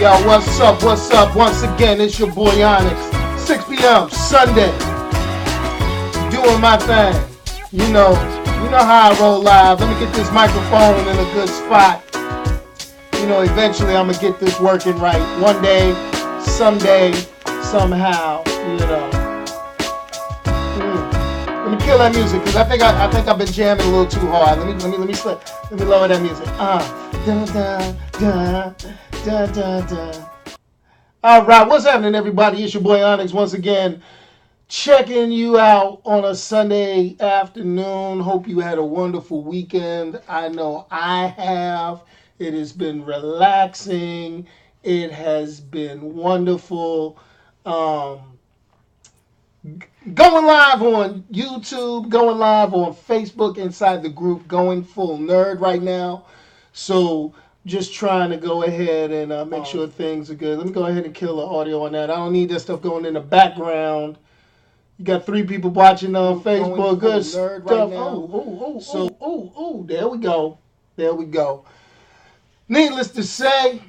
yo, what's up, what's up? Once again, it's your boy Onyx, 6 p.m. Sunday, doing my thing. You know how I roll live. Let me get this microphone in a good spot. You know, eventually I'm gonna get this working right. One day, someday, somehow, you know. Let me kill that music, because I think I've been jamming a little too hard. Let me lower that music. Dun, dun, dun, dun, dun, dun. All right, what's happening, everybody? It's your boy Onyx once again, checking you out on a Sunday afternoon. Hope you had a wonderful weekend. I know I have. It has been relaxing. It has been wonderful. Going live on YouTube, going live on Facebook inside the group GoingFullNerd right now. So just trying to go ahead and make sure things are good. Let me go ahead and kill the audio on that. I don't need that stuff going in the background. You got 3 people watching on Facebook. Good stuff. Right now. There we go. There we go. Needless to say,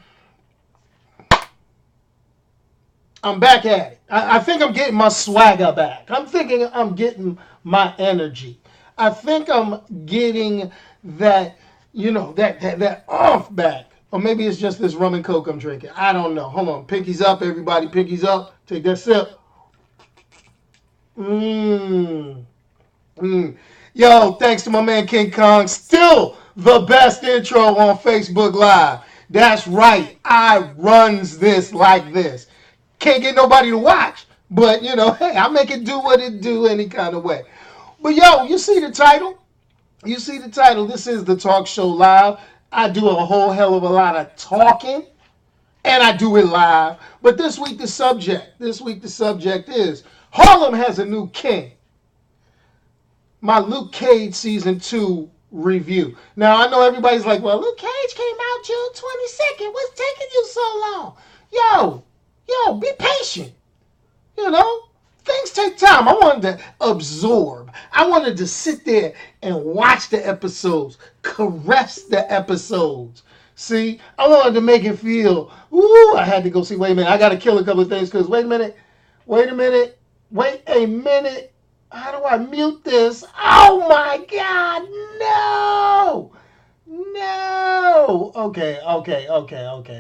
I'm back at it. I think I'm getting my swagger back. I'm thinking I'm getting my energy. I think I'm getting that, that off back. Or maybe it's just this rum and coke I'm drinking. I don't know. Hold on. Pinkies up, everybody. Pinkies up. Take that sip. Yo, thanks to my man King Kong. Still the best intro on Facebook Live. That's right. I runs this like this. Can't get nobody to watch, but hey, I make it do what it do any kind of way. But yo, you see the title? You see the title? This is the talk show live. I do a whole hell of a lot of talking, and I do it live. But this week the subject is Harlem has a new king. My Luke Cage season 2 review. Now I know everybody's like, well, Luke Cage came out June 22nd. What's taking you so long? Yo, be patient. Things take time. I wanted to absorb. I wanted to sit there and watch the episodes, caress the episodes. See, I wanted to make it feel, I had to go see, wait a minute, I got to kill a couple of things because, wait a minute. How do I mute this? Oh my God, no. Okay.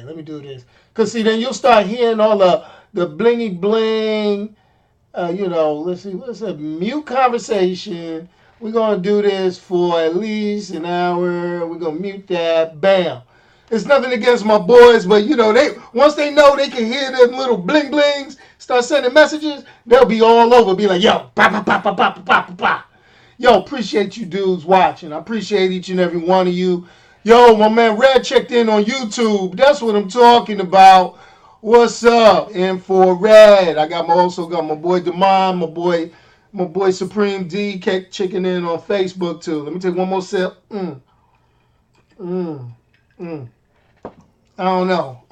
Let me do this. Because, see, then you'll start hearing all the blingy bling. Let's see. What's a mute conversation? We're going to do this for at least an hour. We're going to mute that. Bam. It's nothing against my boys, but, once they know they can hear them little bling blings, start sending messages, they'll be all over. Be like, yo, pa. Yo, appreciate you dudes watching. I appreciate each and every one of you. Yo, my man Red checked in on YouTube. That's what I'm talking about. What's up? And for Red, I also got my boy Demond, my boy Supreme D, checking in on Facebook too. Let me take one more sip. I don't know.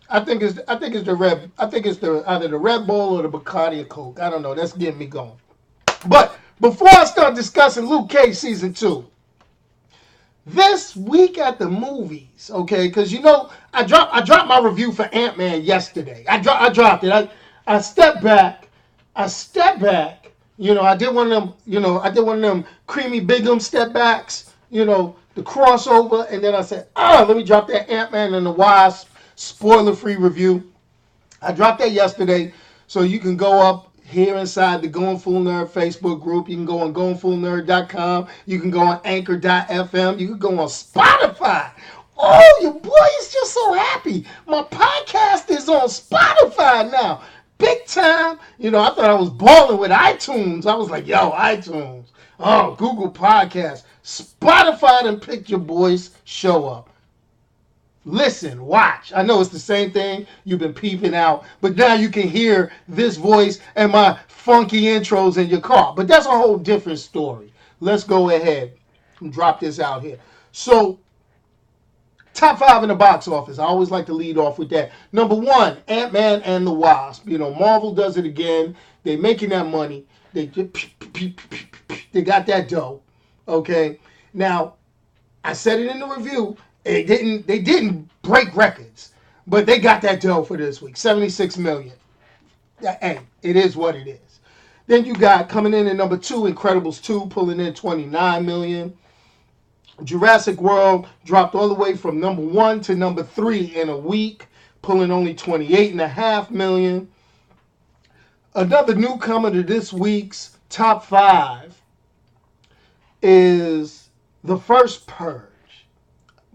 I think it's the Red. I think it's either the Red Bull or the Bacardi or Coke. I don't know. That's getting me going. But before I start discussing Luke Cage season 2. This week at the movies, okay, because I dropped my review for Ant-Man yesterday. I dropped it. I stepped back. I did one of them, creamy bigum step backs, the crossover, and then I said, let me drop that Ant-Man and the Wasp spoiler-free review. I dropped that yesterday, so you can go up here inside the Going Full Nerd Facebook group. You can go on GoingFullNerd.com. You can go on Anchor.fm. You can go on Spotify. Oh, your boy is just so happy. My podcast is on Spotify now. Big time. I thought I was balling with iTunes. I was like, yo, iTunes. Oh, Google Podcasts. Spotify done picked your boy's show up. Listen, watch. I know it's the same thing you've been peeping out, but now you can hear this voice and my funky intros in your car. But that's a whole different story. Let's go ahead and drop this out here. So, top 5 in the box office. I always like to lead off with that. Number 1, Ant-Man and the Wasp. Marvel does it again. They're making that money. They got that dough. Okay? Now, I said it in the review. They didn't break records, but they got that dough for this week. 76 million. Hey, it is what it is. Then you got coming in at number 2, Incredibles 2, pulling in 29 million. Jurassic World dropped all the way from number 1 to number 3 in a week, pulling only 28.5 million. Another newcomer to this week's top 5 is the First Purge.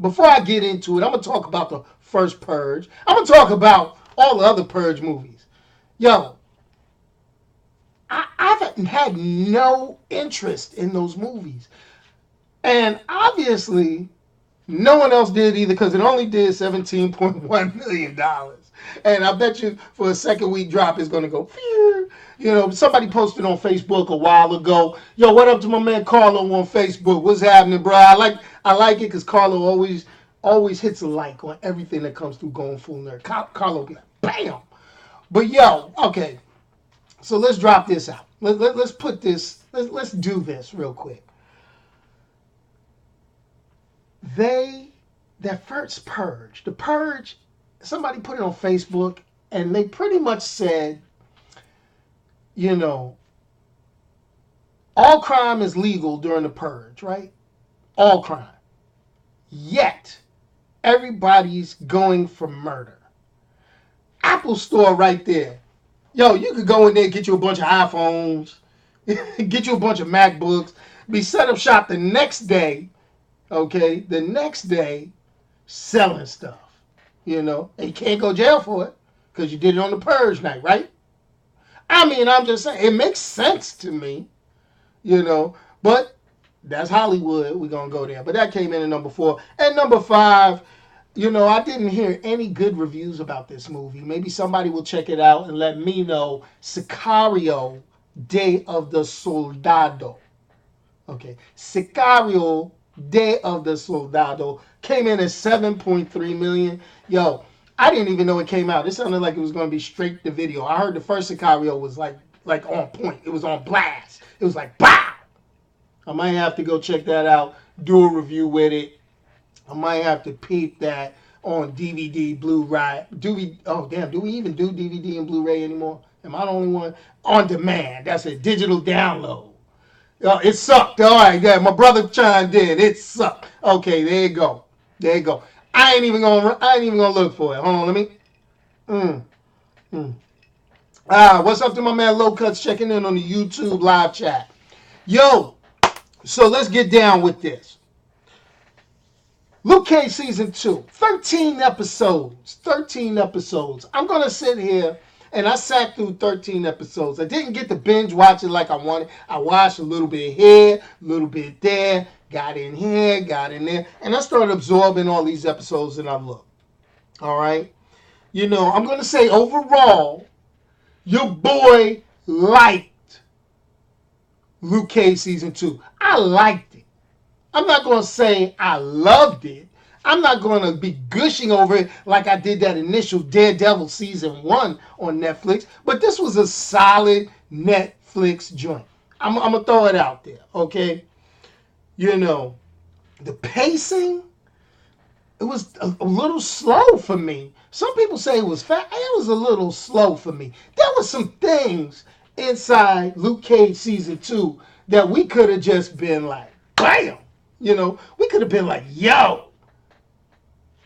Before I get into it, I'm going to talk about the First Purge. I'm going to talk about all the other Purge movies. Yo, I've had no interest in those movies. And obviously, no one else did either because it only did $17.1 million. And I bet you for a second week drop, it's going to go, phew. You know, somebody posted on Facebook a while ago, yo, what up to my man Carlo on Facebook? What's happening, bro? I like it because Carlo always hits a like on everything that comes through Going Full Nerd. Carlo be like, bam. But yo, okay. So let's drop this out. Let's put this, let's do this real quick. That First Purge, the Purge, somebody put it on Facebook and they pretty much said, you know, all crime is legal during the Purge, right? All crime. Yet, everybody's going for murder. Apple Store right there. Yo, you could go in there and get you a bunch of iPhones, get you a bunch of MacBooks, be set up shop the next day, okay? The next day, selling stuff, you know? And you can't go to jail for it because you did it on the Purge night, right? I mean, I'm just saying, it makes sense to me, you know? But that's Hollywood. We're going to go there. But that came in at number 4. And number 5, you know, I didn't hear any good reviews about this movie. Maybe somebody will check it out and let me know. Sicario, Day of the Soldado. Okay. Sicario, Day of the Soldado came in at 7.3 million. Yo, I didn't even know it came out. It sounded like it was going to be straight to video. I heard the first Sicario was like on point. It was on blast. It was like, bah! I might have to go check that out, do a review with it. I might have to peep that on DVD, Blu-ray. Oh, damn, do we even do DVD and Blu-ray anymore? Am I the only one? On demand. That's a digital download. It sucked. All right, yeah, my brother chimed in. It sucked. Okay, there you go. There you go. I ain't even gonna look for it. Hold on, let me. What's up to my man Low Cuts checking in on the YouTube live chat? Yo, so let's get down with this. Luke Cage Season 2, 13 episodes. 13 episodes. I'm going to sit here, and I sat through 13 episodes. I didn't get to binge watch it like I wanted. I watched a little bit here, a little bit there, got in here, got in there, and I started absorbing all these episodes, and I looked. All right? You know, I'm going to say overall, your boy liked Luke Cage Season 2. I liked it. I'm not going to say I loved it. I'm not going to be gushing over it like I did that initial Daredevil Season 1 on Netflix. But this was a solid Netflix joint. I'm going to throw it out there, okay? You know, the pacing, it was a little slow for me. Some people say it was fast. It was a little slow for me. There were some things inside Luke Cage Season 2 that we could have just been like, bam! You know, we could have been like, yo.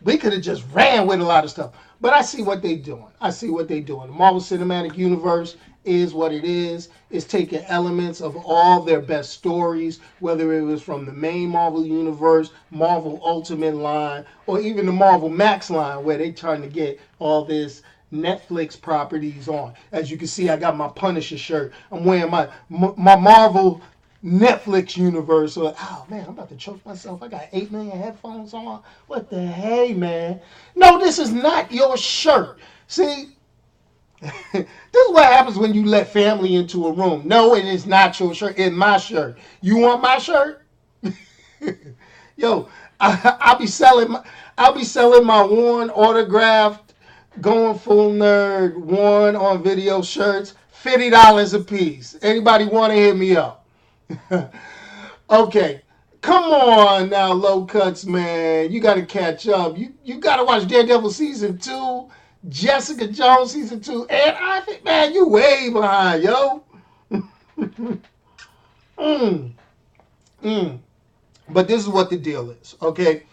We could have just ran with a lot of stuff. But I see what they're doing. The Marvel Cinematic Universe is what it is. It's taking elements of all their best stories, whether it was from the main Marvel Universe, Marvel Ultimate line, or even the Marvel Max line, where they're trying to get all this Netflix properties on. As you can see, I got my Punisher shirt. I'm wearing my Marvel Netflix universe. Oh man, I'm about to choke myself. I got 8 million headphones on. What the hey, man? No, this is not your shirt. See, this is what happens when you let family into a room. No, it is not your shirt. It's my shirt. You want my shirt? Yo, I'll be selling my worn, autographed, Going Full Nerd, worn on video shirts, $50 a piece. Anybody want to hit me up? Okay, Come on now, low cuts, man. You got to catch up. You got to watch Daredevil season 2, Jessica Jones season 2, and I think, man, you way behind, yo. mm, mm. But this is what the deal is, okay?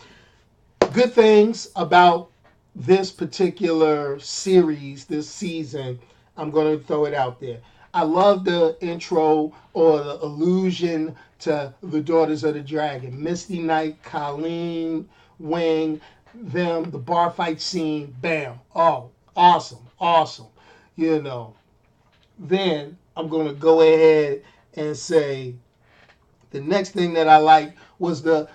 Good things about this particular series, this season, I'm going to throw it out there. I love the intro or the allusion to the Daughters of the Dragon. Misty Knight, Colleen, Wing, them, the bar fight scene, bam. Oh, awesome, awesome. You know, then I'm going to go ahead and say the next thing that I liked was the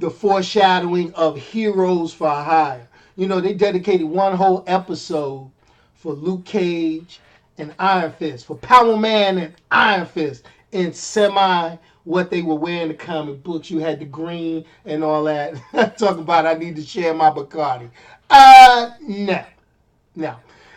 foreshadowing of Heroes for Hire. You know, they dedicated one whole episode for Luke Cage and Iron Fist, for Power Man and Iron Fist, in semi what they were wearing in the comic books. You had the green and all that. Talk about I need to share my Bacardi. No. No.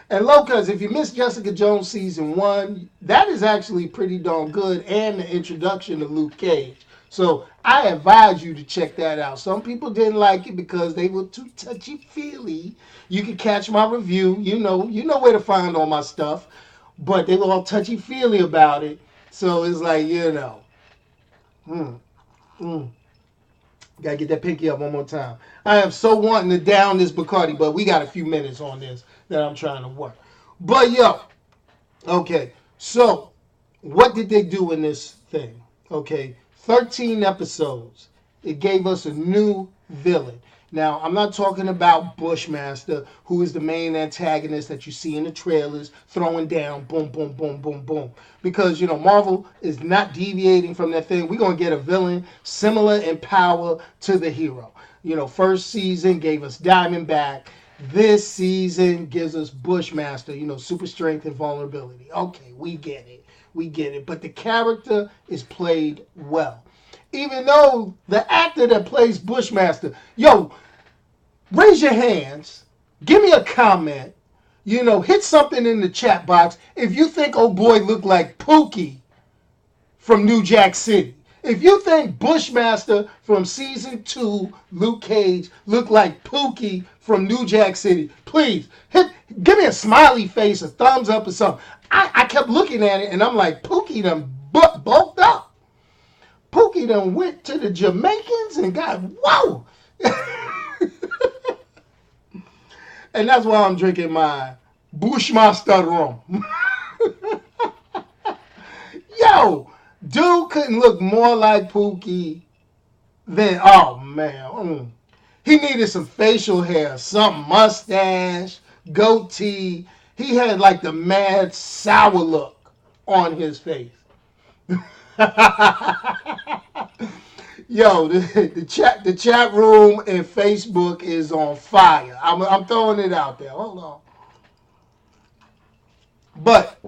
And Locas, if you missed Jessica Jones season 1, that is actually pretty darn good, and the introduction of Luke Cage. So I advise you to check that out. Some people didn't like it because they were too touchy-feely. You can catch my review. You know where to find all my stuff. But they were all touchy-feely about it. So it's like, Gotta get that pinky up one more time. I am so wanting to down this Bacardi, but we got a few minutes on this that I'm trying to work. But okay. So what did they do in this thing? Okay, 13 episodes. It gave us a new villain. Now, I'm not talking about Bushmaster, who is the main antagonist that you see in the trailers, throwing down, boom, boom, boom, boom, boom. Because, Marvel is not deviating from that thing. We're going to get a villain similar in power to the hero. First season gave us Diamondback. This season gives us Bushmaster, super strength and vulnerability. Okay, we get it. We get it. But the character is played well. Even though the actor that plays Bushmaster, raise your hands, give me a comment, hit something in the chat box if you think old boy looked like Pookie from New Jack City. If you think Bushmaster from season 2, Luke Cage, looked like Pookie from New Jack City, please give me a smiley face, a thumbs up or something. I kept looking at it and I'm like, Pookie done bulked up. Pookie done went to the Jamaicans and got, whoa! And that's why I'm drinking my Bushmaster rum. Dude couldn't look more like Pookie than, oh man. He needed some facial hair, some mustache, goatee. He had like the mad sour look on his face. The chat room and Facebook is on fire. I'm throwing it out there. Hold on. But,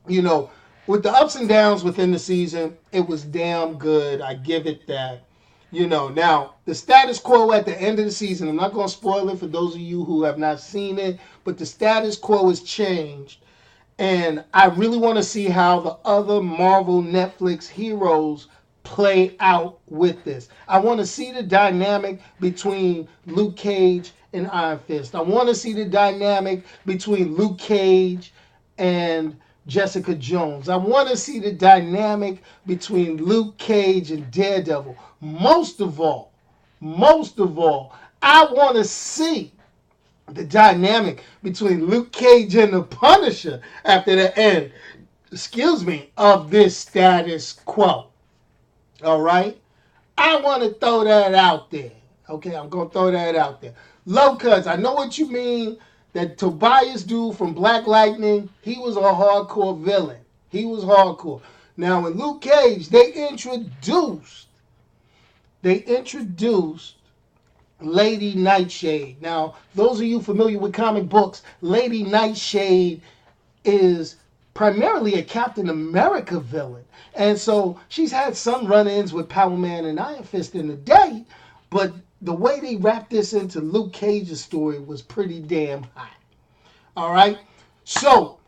with the ups and downs within the season, it was damn good. I give it that. Now, the status quo at the end of the season, I'm not going to spoil it for those of you who have not seen it, but the status quo has changed. And I really want to see how the other Marvel Netflix heroes play out with this. I want to see the dynamic between Luke Cage and Iron Fist. I want to see the dynamic between Luke Cage and Jessica Jones. I want to see the dynamic between Luke Cage and Daredevil. Most of all, I want to see the dynamic between Luke Cage and the Punisher after the end, of this status quo. All right? I want to throw that out there. Okay, I'm going to throw that out there. Locus, I know what you mean. That Tobias dude from Black Lightning, he was a hardcore villain. He was hardcore. Now, in Luke Cage, they introduced Lady Nightshade. Now, those of you familiar with comic books, Lady Nightshade is primarily a Captain America villain. And so she's had some run-ins with Power Man and Iron Fist in the day, but the way they wrapped this into Luke Cage's story was pretty damn hot. All right? So,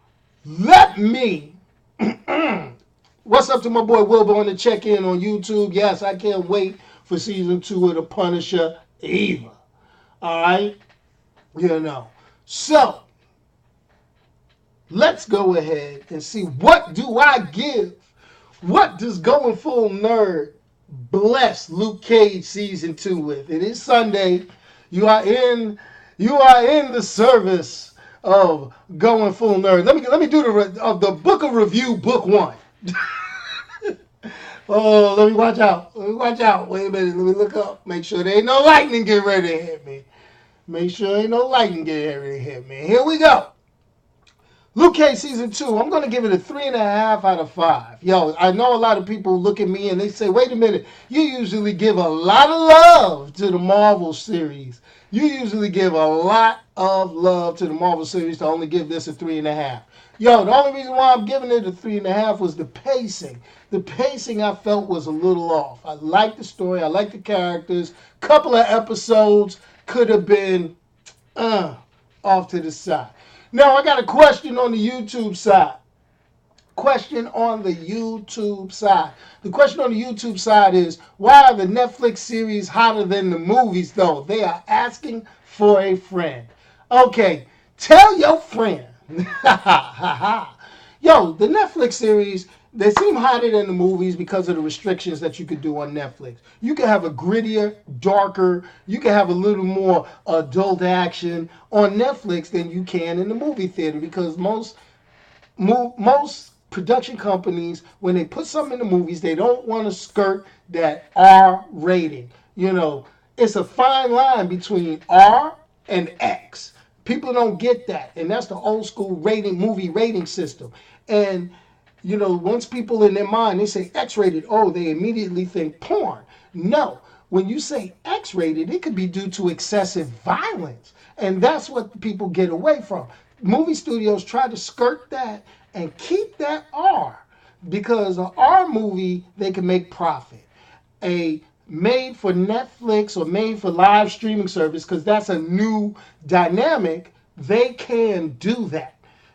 let me What's up to my boy Wilbur on the check-in on YouTube? Yes, I can't wait for season 2 of The Punisher either. All right? You know. So, let's go ahead and see what do I give. What does Going Full Nerd bless Luke Cage season 2 with? It is Sunday. You are in the service of Going Full Nerd. Let me do the book of review, book 1. Oh, let me watch out. Let me watch out. Wait a minute. Let me look up. Make sure there ain't no lightning getting ready to hit me. Make sure ain't no lightning getting ready to hit me. Here we go. Luke Cage season 2, I'm going to give it a 3.5 out of 5. Yo, I know a lot of people look at me and they say, wait a minute, you usually give a lot of love to the Marvel series. You usually give a lot of love to the Marvel series to only give this a 3.5. Yo, the only reason why I'm giving it a 3.5 was the pacing. The pacing I felt was a little off. I like the story. I like the characters. Couple of episodes could have been off to the side. Now, I got a question on the YouTube side. Question on the YouTube side. The question on the YouTube side is, why are the Netflix series hotter than the movies, though? They are asking for a friend. Okay, tell your friend. Yo, the Netflix series, they seem hotter than the movies because of the restrictions that you could do on Netflix. You can have a grittier, darker, you can have a little more adult action on Netflix than you can in the movie theater, because most production companies, when they put something in the movies, they don't want to skirt that R rating. You know, it's a fine line between R and X. People don't get that, and that's the old school movie rating system. And you know, once people in their mind, they say X-rated, oh, they immediately think porn. No. When you say X-rated, it could be due to excessive violence. And that's what people get away from. Movie studios try to skirt that and keep that R. Because an R movie, they can make profit. A made for Netflix or made for live streaming service, because that's a new dynamic, they can do that.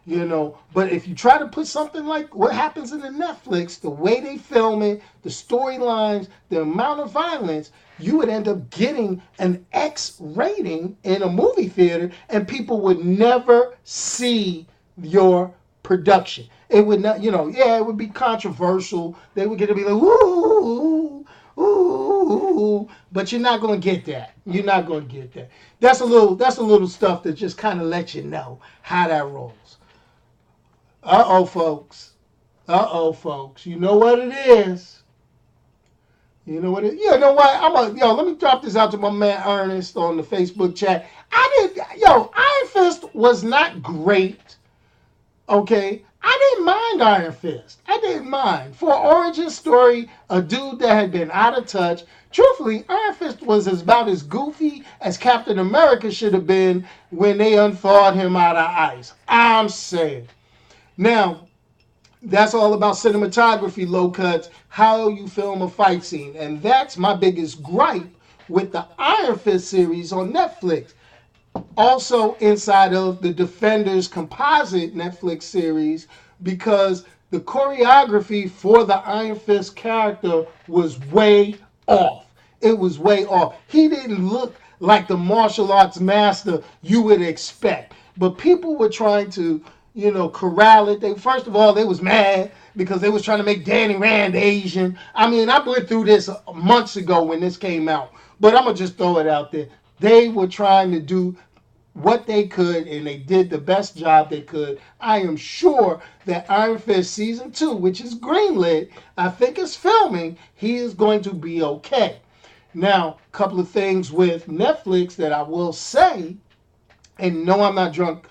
You know, but if you try to put something like what happens in the Netflix, the way they film it, the storylines, the amount of violence, you would end up getting an X rating in a movie theater, and people would never see your production. It would not, you know, yeah, it would be controversial. They would get to be like, ooh, ooh, but you're not going to get that. You're not going to get that. That's a little stuff that just kind of lets you know how that rolls. Uh-oh, folks. Uh-oh, folks. You know what it is. You know what it is. You know what? Let me drop this out to my man Ernest on the Facebook chat. Iron Fist was not great. Okay? I didn't mind Iron Fist. I didn't mind. For an origin story, a dude that had been out of touch. Truthfully, Iron Fist was about as goofy as Captain America should have been when they unthawed him out of ice. I'm saying. Now, that's all about cinematography, low cuts, how you film a fight scene. And that's my biggest gripe with the Iron Fist series on Netflix. Also inside of the Defenders composite Netflix series, because the choreography for the Iron Fist character was way off. It was way off. He didn't look like the martial arts master you would expect. But people were trying to, you know, corral it. First of all, they was mad because they was trying to make Danny Rand Asian. I mean, I went through this months ago when this came out, but I'm going to just throw it out there. They were trying to do what they could, and they did the best job they could. I am sure that Iron Fist Season 2, which is greenlit, I think is filming, he is going to be okay. Now, a couple of things with Netflix that I will say, and no, I'm not drunk.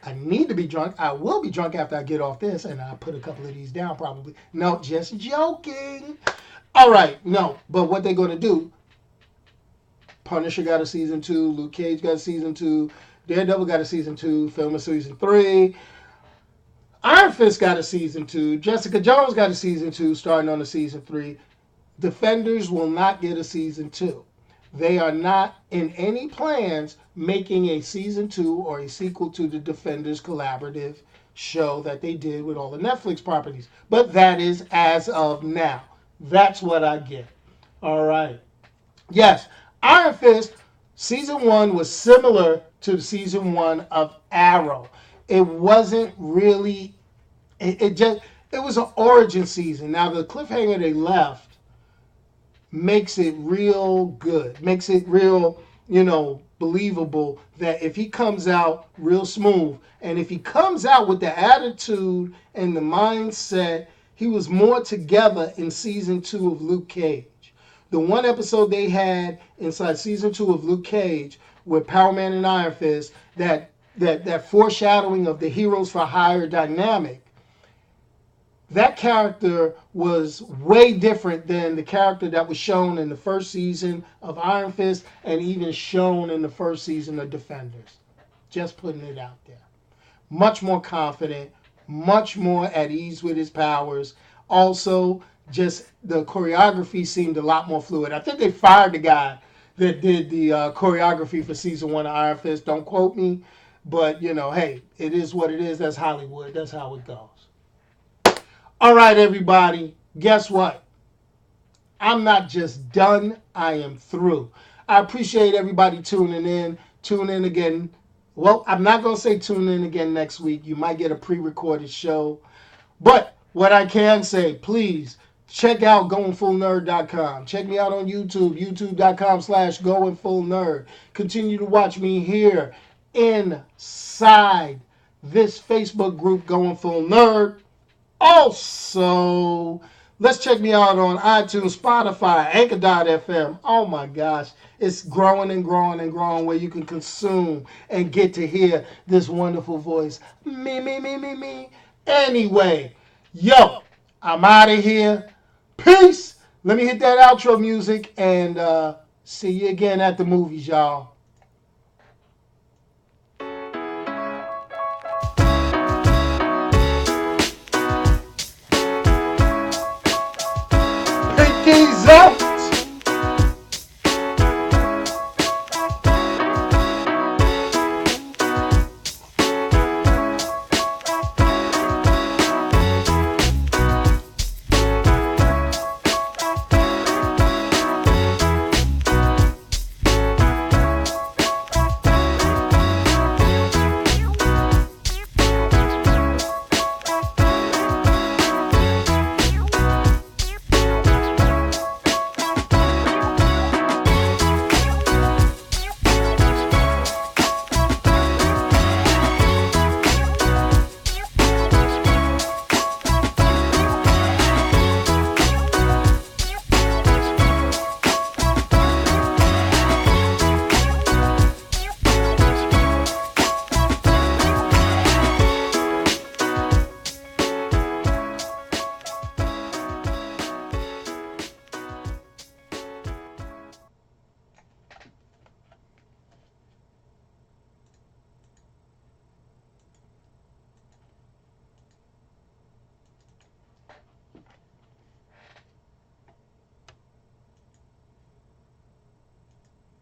I need to be drunk. I will be drunk after I get off this, and I'll put a couple of these down probably. No, just joking. All right, no, but what they're going to do, Punisher got a season 2, Luke Cage got a season 2, Daredevil got a season 2, filming season 3, Iron Fist got a season 2, Jessica Jones got a season 2, starting on the season 3. Defenders will not get a season 2. They are not in any plans making a season 2 or a sequel to the Defenders collaborative show that they did with all the Netflix properties. But that is as of now. That's what I get. All right. Yes, Iron Fist season 1 was similar to season 1 of Arrow. It wasn't really it was an origin season. Now the cliffhanger they left makes it real good, makes it real, believable that if he comes out real smooth and if he comes out with the attitude and the mindset, he was more together in season 2 of Luke Cage. The one episode they had inside season 2 of Luke Cage with Power Man and Iron Fist, that foreshadowing of the heroes for hire dynamic, that character was way different than the character that was shown in the first season of Iron Fist and even shown in the first season of Defenders. Just putting it out there. Much more confident, much more at ease with his powers. Also, just the choreography seemed a lot more fluid. I think they fired the guy that did the choreography for season 1 of Iron Fist. Don't quote me, but hey, it is what it is. That's Hollywood. That's how it goes. All right, everybody, guess what? I'm not just done, I am through. I appreciate everybody tuning in. Tune in again. Well, I'm not going to say tune in again next week. You might get a pre-recorded show. But what I can say, please check out GoingFullNerd.com. Check me out on YouTube, youtube.com/GoingFullNerd. Continue to watch me here inside this Facebook group, Going Full Nerd. Also, let's check me out on iTunes, Spotify, Anchor.fm. Oh my gosh, it's growing and growing and growing where you can consume and get to hear this wonderful voice. Me. Anyway, yo, I'm out of here. Peace. Let me hit that outro music and see you again at the movies, y'all.